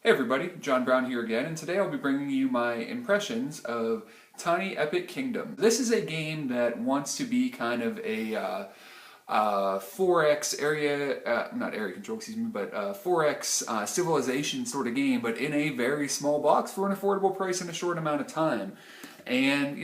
Hey everybody, John Brown here again, and today I'll be bringing you my impressions of Tiny Epic Kingdom. This is a game that wants to be kind of a 4X area, not area control, excuse me, but 4X civilization sort of game, but in a very small box for an affordable price in a short amount of time. And,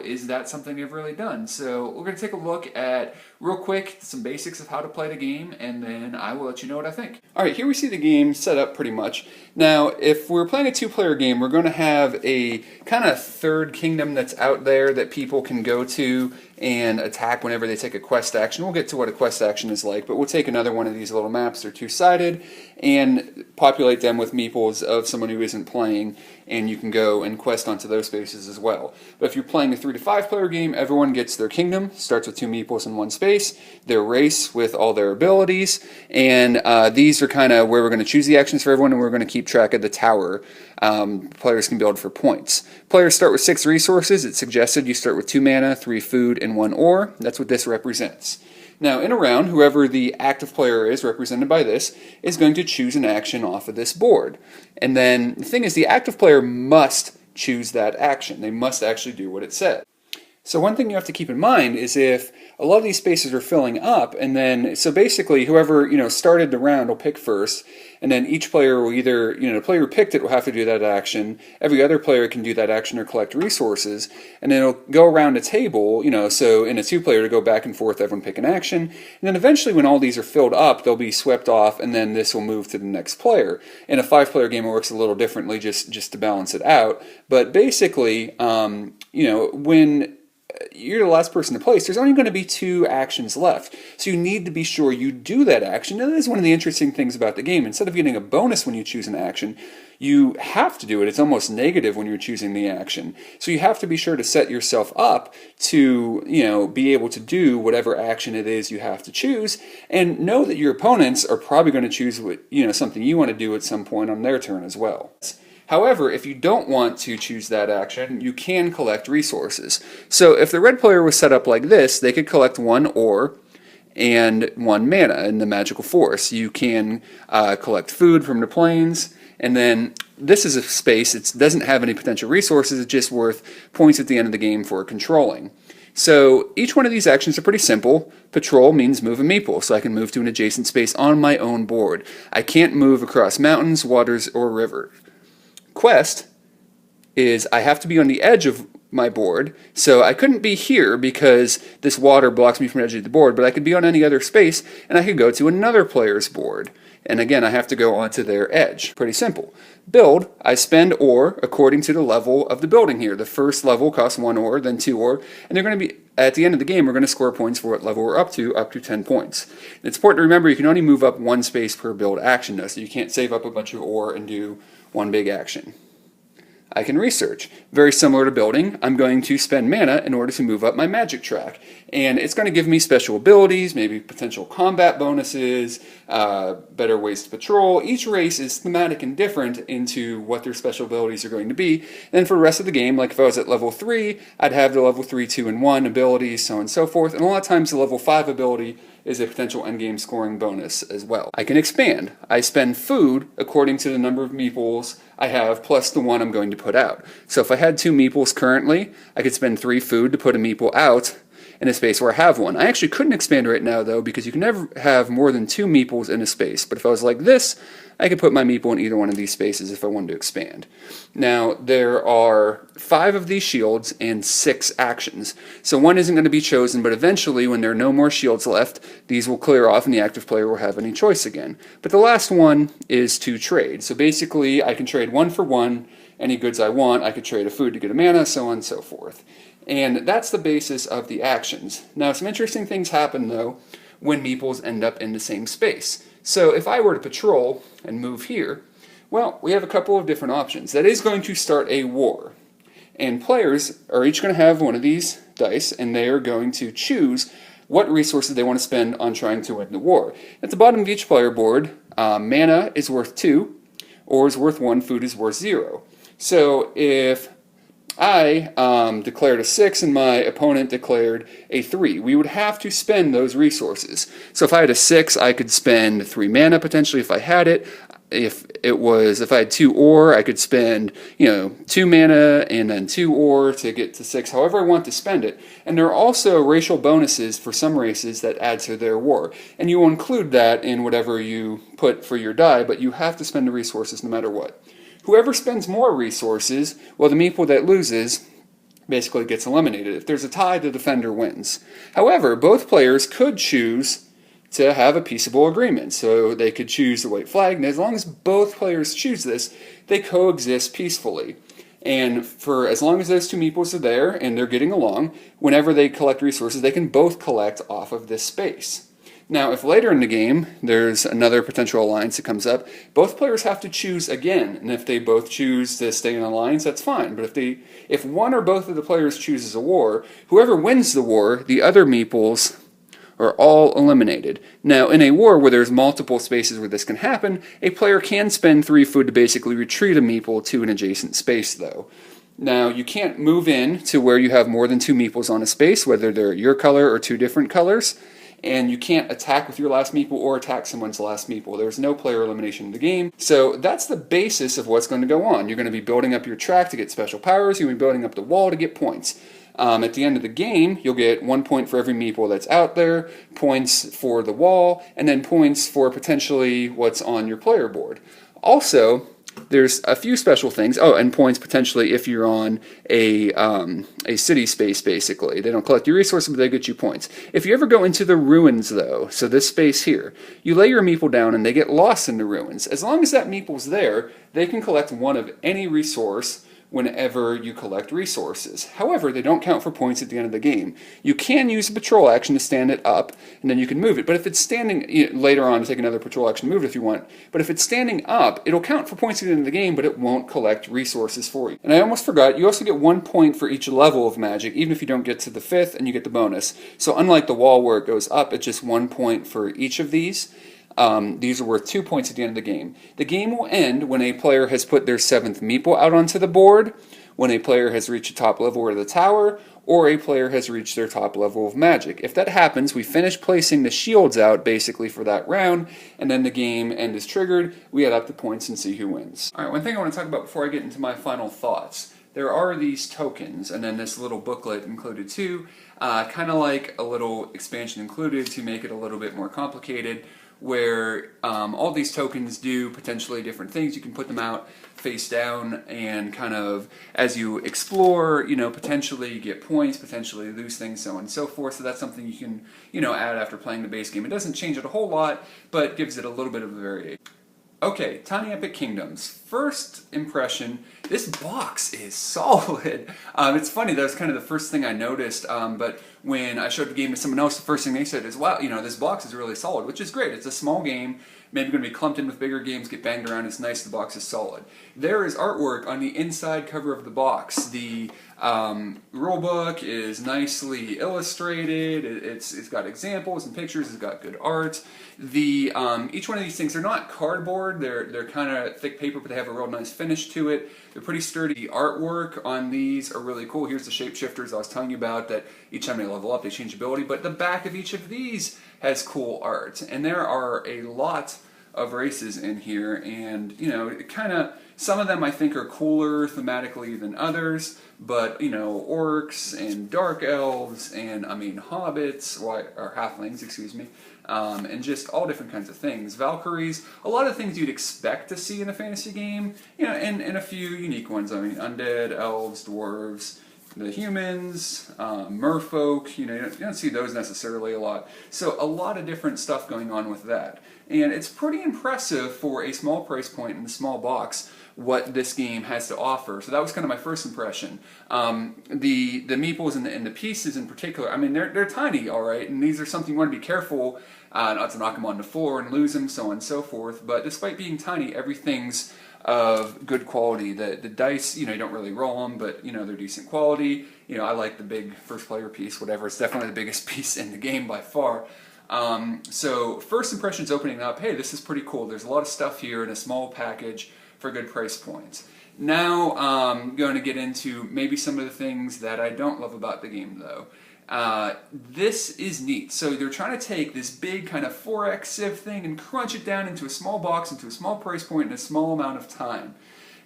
is that something they've really done? So we're going to take a look at, real quick, some basics of how to play the game, and then I will let you know what I think. Alright, here we see the game set up pretty much. Now, if we're playing a two-player game, we're going to have a kind of third kingdom that's out there that people can go to and attack whenever they take a quest action. We'll get to what a quest action is like, but we'll take another one of these little maps. They're two-sided, and populate them with meeples of someone who isn't playing, and you can go and quest onto those spaces as well. But if you're playing a 3 to 5 player game, everyone gets their kingdom, starts with 2 meeples in one space, their race with all their abilities, and these are kind of where we're going to choose the actions for everyone, and we're going to keep track of the tower players can build for points. Players start with 6 resources. It's suggested you start with 2 mana, 3 food, and 1 ore. That's what this represents. Now, in a round, whoever the active player is, represented by this, is going to choose an action off of this board. And then, the thing is, the active player must choose that action. They must actually do what it said. So one thing you have to keep in mind is if a lot of these spaces are filling up, and then, so basically whoever, started the round will pick first, and then each player will either, the player who picked it will have to do that action, every other player can do that action or collect resources, and then it'll go around a table, so in a 2-player to go back and forth, everyone pick an action, and then eventually when all these are filled up, they'll be swept off, and then this will move to the next player. In a 5-player game, it works a little differently just to balance it out, but basically, when you're the last person to place, there's only going to be 2 actions left. So you need to be sure you do that action. And that is one of the interesting things about the game. Instead of getting a bonus when you choose an action, you have to do it. It's almost negative when you're choosing the action. So you have to be sure to set yourself up to, be able to do whatever action it is you have to choose, and know that your opponents are probably going to choose what, something you want to do at some point on their turn as well. However, if you don't want to choose that action, you can collect resources. So if the red player was set up like this, they could collect 1 ore and 1 mana in the magical force. You can collect food from the plains, and then this is a space, it doesn't have any potential resources, it's just worth points at the end of the game for controlling. So each one of these actions are pretty simple. Patrol means move a meeple, so I can move to an adjacent space on my own board. I can't move across mountains, waters, or rivers. Quest is I have to be on the edge of my board, so I couldn't be here because this water blocks me from the edge of the board, but I could be on any other space, and I could go to another player's board. And again, I have to go onto their edge. Pretty simple. Build, I spend ore according to the level of the building here. The first level costs 1 ore, then 2 ore, and they're going to be, at the end of the game, we're going to score points for what level we're up to 10 points. And it's important to remember you can only move up 1 space per build action, though, so you can't save up a bunch of ore and do 1 big action. I can research. Very similar to building, I'm going to spend mana in order to move up my magic track. And it's going to give me special abilities, maybe potential combat bonuses, better ways to patrol. Each race is thematic and different into what their special abilities are going to be. And then for the rest of the game, like if I was at level 3, I'd have the level 3, 2, and 1 abilities, so on and so forth. And a lot of times the level 5 ability is a potential endgame scoring bonus as well. I can expand. I spend food according to the number of meeples I have plus the 1 I'm going to put out. So if I had 2 meeples currently, I could spend 3 food to put a meeple out in a space where I have 1. I actually couldn't expand right now though because you can never have more than 2 meeples in a space. But if I was like this, I could put my meeple in either one of these spaces if I wanted to expand. Now, there are 5 of these shields and 6 actions. So 1 isn't going to be chosen, but eventually, when there are no more shields left, these will clear off and the active player will have any choice again. But the last one is to trade. So basically, I can trade 1 for 1, any goods I want. I could trade a food to get a mana, so on and so forth. And that's the basis of the actions. Now, some interesting things happen, though, when meeples end up in the same space. So if I were to patrol and move here, well, we have a couple of different options. That is going to start a war. And players are each going to have one of these dice, and they are going to choose what resources they want to spend on trying to win the war. At the bottom of each player board, mana is worth 2, ore is worth 1, food is worth 0. So if I declared a 6 and my opponent declared a 3. We would have to spend those resources. So if I had a 6, I could spend 3 mana potentially if I had it. if I had 2 ore, I could spend, 2 mana and then 2 ore to get to 6, however I want to spend it. And there are also racial bonuses for some races that add to their war. And you will include that in whatever you put for your die, but you have to spend the resources no matter what. Whoever spends more resources, well, the meeple that loses basically gets eliminated. If there's a tie, the defender wins. However, both players could choose to have a peaceable agreement. So they could choose the white flag, and as long as both players choose this, they coexist peacefully. And for as long as those two meeples are there and they're getting along, whenever they collect resources, they can both collect off of this space. Now, if later in the game there's another potential alliance that comes up, both players have to choose again. And if they both choose to stay in an alliance, that's fine. But if one or both of the players chooses a war, whoever wins the war, the other meeples are all eliminated. Now, in a war where there's multiple spaces where this can happen, a player can spend 3 food to basically retreat a meeple to an adjacent space, though. Now, you can't move in to where you have more than 2 meeples on a space, whether they're your color or 2 different colors, and you can't attack with your last meeple or attack someone's last meeple. There's no player elimination in the game. So that's the basis of what's going to go on. You're going to be building up your track to get special powers, you'll be building up the wall to get points. At the end of the game, you'll get 1 point for every meeple that's out there, points for the wall, and then points for potentially what's on your player board. Also, there's a few special things. Oh, and points potentially if you're on a city space, basically. They don't collect your resources, but they get you points. If you ever go into the ruins, though, so this space here, you lay your meeple down and they get lost in the ruins. As long as that meeple's there, they can collect one of any resource whenever you collect resources. However, they don't count for points at the end of the game. You can use a patrol action to stand it up, and then you can move it. But if it's standing, later on, take another patrol action to move it if you want. But if it's standing up, it'll count for points at the end of the game, but it won't collect resources for you. And I almost forgot, you also get 1 point for each level of magic, even if you don't get to the 5th, and you get the bonus. So unlike the wall where it goes up, it's just 1 point for each of these. These are worth 2 points at the end of the game. The game will end when a player has put their 7th meeple out onto the board, when a player has reached the top level of the tower, or a player has reached their top level of magic. If that happens, we finish placing the shields out basically for that round, and then the game end is triggered, we add up the points and see who wins. Alright, one thing I want to talk about before I get into my final thoughts. There are these tokens, and then this little booklet included too, kind of like a little expansion included to make it a little bit more complicated, where all these tokens do potentially different things. You can put them out face down and kind of, as you explore, potentially get points, potentially lose things, so on and so forth. So that's something you can, add after playing the base game. It doesn't change it a whole lot, but gives it a little bit of a variation. Okay, Tiny Epic Kingdoms. First impression, this box is solid. It's funny, that was kind of the first thing I noticed, but when I showed the game to someone else, the first thing they said is, wow, this box is really solid, which is great. It's a small game, maybe going to be clumped in with bigger games, get banged around, it's nice, the box is solid. There is artwork on the inside cover of the box. The rulebook is nicely illustrated, it's got examples and pictures, it's got good art. Each one of these things, they're not cardboard, they're kind of thick paper, but they have a real nice finish to it. They're pretty sturdy. The artwork on these are really cool. Here's the shapeshifters I was telling you about, that each time they level up they change ability, but the back of each of these has cool art. And there are a lot of races in here, and some of them I think are cooler thematically than others, but orcs and dark elves and hobbits, or halflings, excuse me, and just all different kinds of things. Valkyries, a lot of things you'd expect to see in a fantasy game, and a few unique ones. Undead, elves, dwarves, the humans, merfolk, you don't see those necessarily a lot. So a lot of different stuff going on with that. And it's pretty impressive for a small price point in a small box what this game has to offer. So that was kind of my first impression. The meeples and the pieces in particular, they're tiny, all right, and these are something you want to be careful not to knock them on the floor and lose them, so on and so forth. But despite being tiny, everything's of good quality. The dice, you don't really roll them, but they're decent quality. I like the big first player piece, whatever. It's definitely the biggest piece in the game by far. So first impressions opening up, hey, this is pretty cool. There's a lot of stuff here in a small package for good price points. Now I'm going to get into maybe some of the things that I don't love about the game, though. This is neat. So they're trying to take this big kind of 4X Civ thing and crunch it down into a small box, into a small price point in a small amount of time.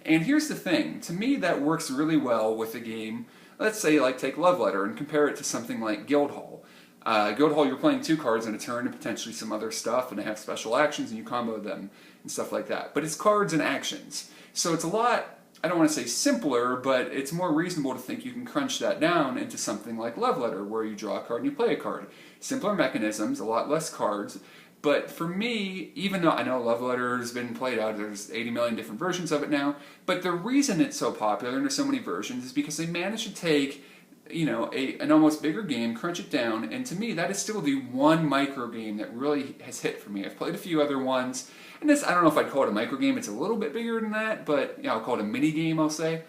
And here's the thing, to me that works really well with a game, let's say like take Love Letter and compare it to something like Guildhall. Guildhall, you're playing 2 cards in a turn and potentially some other stuff, and they have special actions and you combo them and stuff like that. But it's cards and actions. So it's a lot, I don't want to say simpler, but it's more reasonable to think you can crunch that down into something like Love Letter, where you draw a card and you play a card. Simpler mechanisms, a lot less cards. But for me, even though I know Love Letter has been played out, there's 80 million different versions of it now, but the reason it's so popular and there's so many versions is because they managed to take, you know, an almost bigger game, crunch it down, and to me that is still the one micro game that really has hit for me. I've played a few other ones, and this, I don't know if I'd call it a micro game, it's a little bit bigger than that, but you know, I'll call it a mini game, I'll say.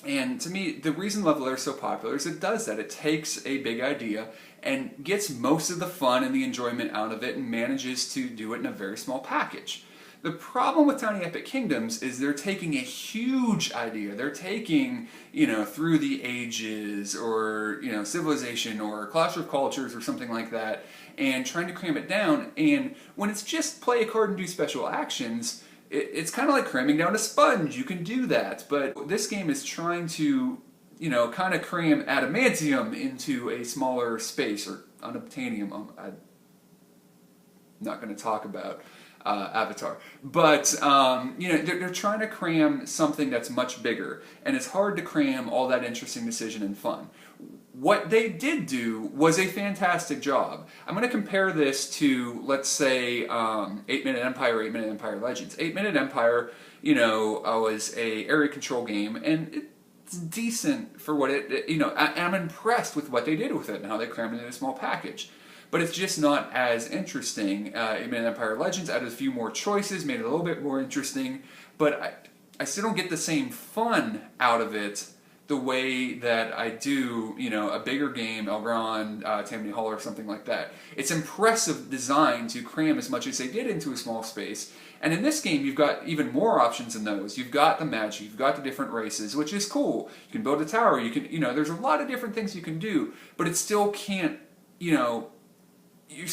And to me, the reason Love Letter is so popular is it does that. It takes a big idea and gets most of the fun and the enjoyment out of it and manages to do it in a very small package. The problem with Tiny Epic Kingdoms is they're taking a huge idea. They're taking, you know, Through the Ages or, you know, Civilization or Clash of Cultures or something like that and trying to cram it down. And when it's just play a card and do special actions, it's kind of like cramming down a sponge. You can do that, but this game is trying to, you know, kind of cram adamantium into a smaller space, or unobtainium. I'm not going to talk about Avatar, but you know, they're trying to cram something that's much bigger, and it's hard to cram all that interesting decision and fun. What they did do was a fantastic job. I'm going to compare this to, let's say, 8-Minute Empire, 8-Minute Empire Legends. 8-Minute Empire, you know, was a area control game, and it's decent for what it, you know, I'm impressed with what they did with it and how they crammed it in a small package. But it's just not as interesting. 8-Minute Empire Legends added a few more choices, made it a little bit more interesting, but I still don't get the same fun out of it the way that I do, you know, a bigger game, Elgron, Tammany Hall, or something like that. It's impressive design to cram as much as they did into a small space. And in this game, you've got even more options than those. You've got the magic, you've got the different races, which is cool. You can build a tower, you can, you know, there's a lot of different things you can do, but it still can't, you know, you're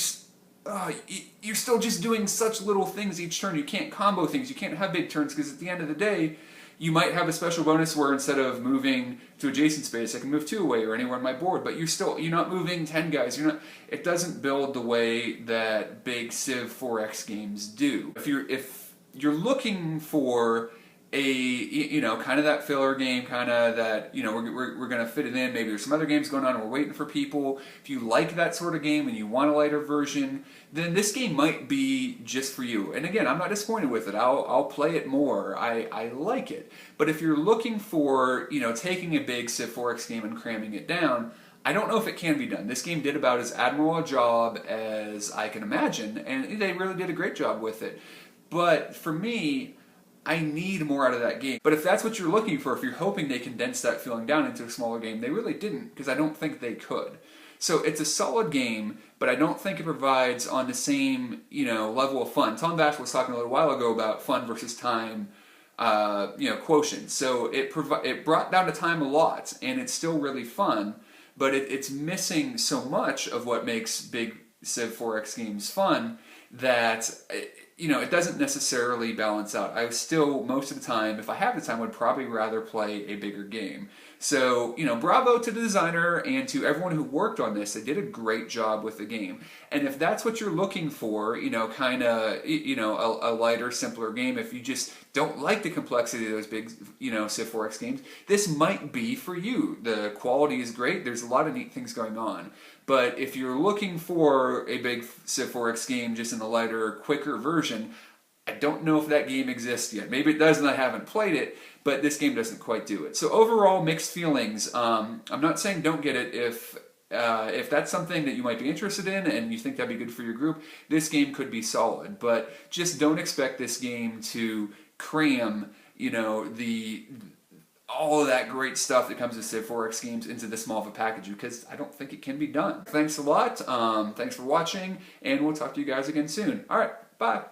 still just doing such little things each turn. You can't combo things, you can't have big turns, because at the end of the day, you might have a special bonus where instead of moving to adjacent space, I can move 2 away or anywhere on my board, but you're not moving 10 guys. It doesn't build the way that big Civ 4X games do. If you're looking for a, you know, kind of that filler game, kind of that, you know, we're going to fit it in, maybe there's some other games going on and we're waiting for people. If you like that sort of game and you want a lighter version, then this game might be just for you. And again, I'm not disappointed with it. I'll play it more. I like it. But if you're looking for, you know, taking a big Civ 4X game and cramming it down, I don't know if it can be done. This game did about as admirable a job as I can imagine, and they really did a great job with it. But for me, I need more out of that game. But if that's what you're looking for, if you're hoping they condense that feeling down into a smaller game, they really didn't, because I don't think they could. So it's a solid game, but I don't think it provides on the same, you know, level of fun. Tom Bash was talking a little while ago about fun versus time, you know, quotient. So it brought down the time a lot, and it's still really fun, but it's missing so much of what makes big Civ 4X games fun that, you know, it doesn't necessarily balance out. I still, most of the time, if I have the time, would probably rather play a bigger game. So, you know, bravo to the designer and to everyone who worked on this. They did a great job with the game. And if that's what you're looking for, you know, kind of, you know, a lighter, simpler game, if you just don't like the complexity of those big, you know, Civ 4X games, this might be for you. The quality is great. There's a lot of neat things going on. But if you're looking for a big Civ 4X game just in a lighter, quicker version, I don't know if that game exists yet. Maybe it does and I haven't played it, but this game doesn't quite do it. So overall, mixed feelings. I'm not saying don't get it if that's something that you might be interested in and you think that'd be good for your group. This game could be solid, but just don't expect this game to cram, you know, all of that great stuff that comes with Civ 4X games into this small of a package, because I don't think it can be done. Thanks a lot. Thanks for watching, and we'll talk to you guys again soon. All right, bye.